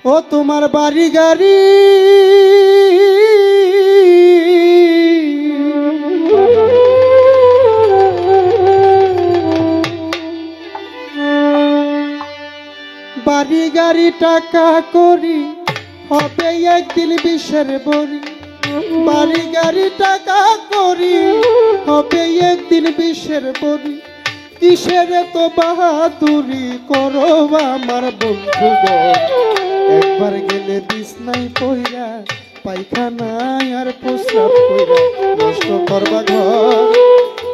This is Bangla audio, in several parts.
ও তোমার বাড়ি গাড়ি বাড়ি গাড়ি টাকা করি হবে একদিন বিষের বড়ি বাড়ি গাড়ি টাকা করি হবে একদিন বিষের বড়ি কিসের তো বাহাদুরি করো আমার বন্ধুগণ একবার গেলে বিছনায় পইরা পায়খানায় আর প্রস্রাব কইরা নষ্ট করবা ঘর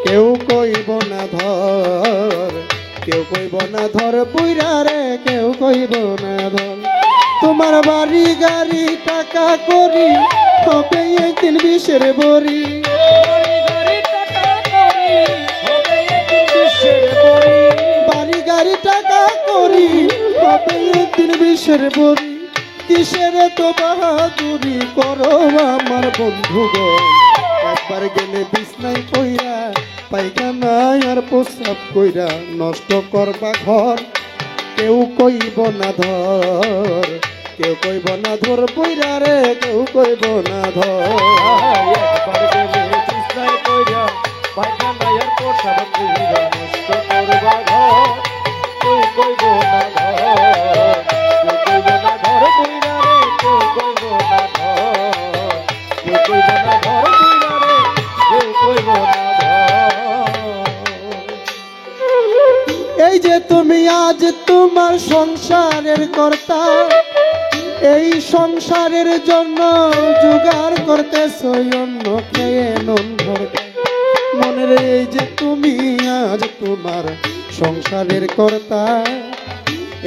কেউ কইব না ধর কেউ কইব না ধর পইরা রে কেউ কইব না ধর তোমার বাড়ি গাড়ি টাকা করি হবে একদিন বিষের বড়ি বাড়ি গাড়ি টাকা করি হবে একদিন বিষের বড়ি কিসের তো বাহাদুরি করো আমার বন্ধুগণ একবার গেলে বিছনায় পইরা পায়খানায় আর প্রস্রাব কইরা নষ্ট করবা ঘর কেউ কইব না ধর কেউ কইব না ধর পইরা রে কেউ কইব না ধর একবার গেলে বিছনায় পইরা পায়খানায় আর প্রস্রাব কইরা নষ্ট করবা ঘর কেউ কইব না ধর কেউ কইব না ধর পইরা রে কেউ কইব না ধর কেউ কইব না ধর পইরা রে কেউ কইব না এই যে তুমি আজ তোমার সংসারের কর্তা এই সংসারের জন্য জোগাড় করতেছো অন্য খেয়ে নুন ভরতা মনের এই যে তুমি আজ তোমার সংসারের কর্তা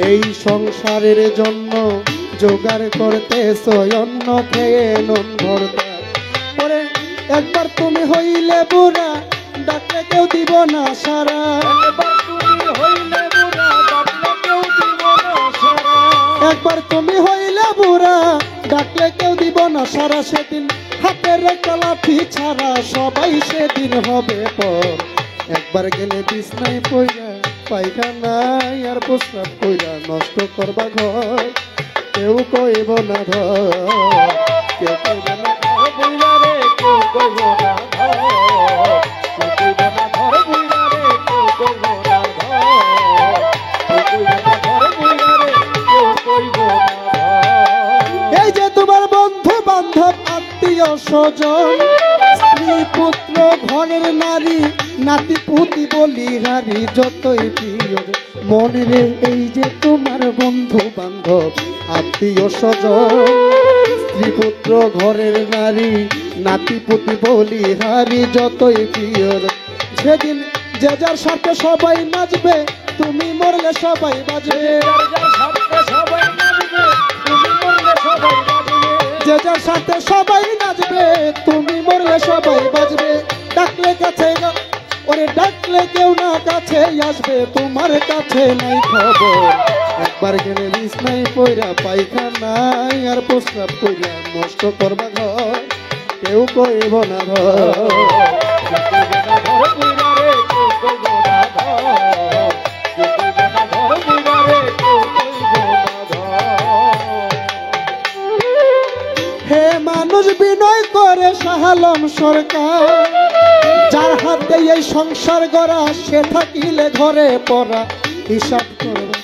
এই সংসারের জন্য জোগাড় করতেছো অন্য খেয়ে নুন ভরতা পরে একবার তুমি হইলে বুড়া ডাকলে কেউ দিব না সারা একবার তুমি হইলে বুড়া ডাকলে কেউ দিব না সারা সেদিন হাতের কলাঠি ছাড়া সবাই সেদিন হবে পর একবার গেলে বিছনায় পইরা পায়খানায় আর প্রস্রাব কইরা নষ্ট করবা ঘর কেউ কইব না ধর কেউ কইব না ধর বইরা রে কেউ কইব না ধর কেউ কইব না ধর বইরা রে কেউ কইব না ধর কেউ কইব না ধর বইরা রে কেউ কইব না ধর এই যে তোমার বন্ধু বান্ধব আত্মীয় স্বজন স্ত্রী পুত্র ঘরের নারী নাতি পুতি বলি হারি যতই প্রিয় মনে রে এই যে তোমার বন্ধু বান্ধব আত্মীয় স্বজন স্ত্রী পুত্র ঘরের নারী নাতি পুতি বলি হারি যতই প্রিয় সেদিন যে যার সাথে সবাই নাচবে তুমি মরলে সবাই বাজবে যে যার সাথে সবাই নাচবে তুমি মরলে সবাই বাজবে ডাকলে কাছে ওরে ডাকলে কেউ না কাছে আসবে তোমার কাছে নাই খবর একবার গেলে বিছনায় পইরা পায়খানায় আর প্রস্রাব কইরা নষ্ট করবা ঘর কেউ কইব না ধর হে মানুষ বিনয় করে শাহালম সরকার যার হাতে এই সংসার গড়া সে থাকিলে ঘরে পড়া হিসাব করবে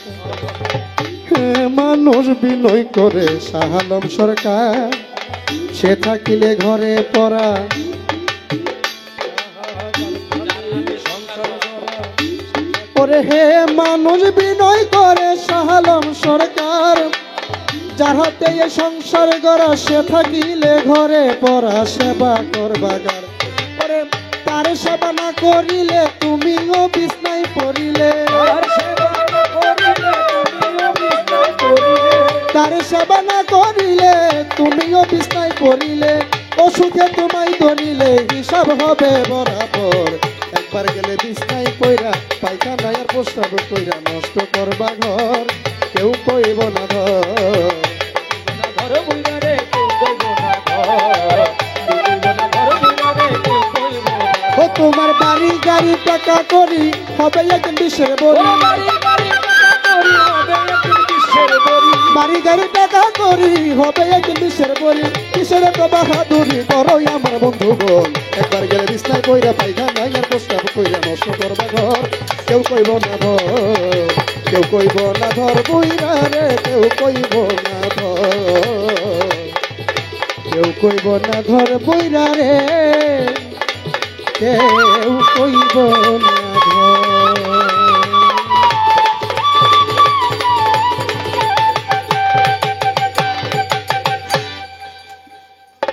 হে মানুষ বিনয় করে শাহালম সরকার সে থাকিলে ঘরে পড়া ওরে হে মানুষ বিনয় করে শাহালম সরকার যার হাতে এই সংসার গড়া সে থাকিলে ঘরে পড়া সেবা করবাগার ওরে তার সেবা না করিলে তুমিও বিছনায় পড়িলে তার সেবা না করিলে তুমিও বিছনায় পড়িলে অসুখে তোমায় ধরিলে হিসাব হবে বরাবর একবার গেলে বিছনায় পইরা পায়খানায় আর প্রস্রাব কইরা নষ্ট করবা ঘর কেউ কইব না ধর ও তোমার বাড়ি গাড়ি টাকা করি হবে একদিন বিষের বড়ি বাড়ি গাড়ি টাকা করি হবে একদিন বিষের বলি কিসের তো বাহাদুরি করো আমার বন্ধু বল একবার গেলে বিছনায় কইরা পায়খানা আর প্রস্তাব কইরা নষ্ট করবা ঘর কেউ কইব না ধর কেউ কইব না ধর বইরা রে কেউ কইব না ধর কেউ কইব না ঘর বইরা রে কেউ কইব না ঘর।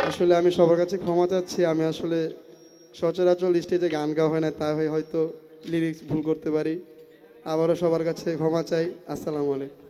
আসলে আমি সবার কাছে ক্ষমা চাচ্ছি আমি আসলে সচরাচর স্টেজে গান গাওয়া হয় না তাই হয়তো লিরিক্স ভুল করতে পারি আবারও সবার কাছে ক্ষমা চাই আসসালামু আলাইকুম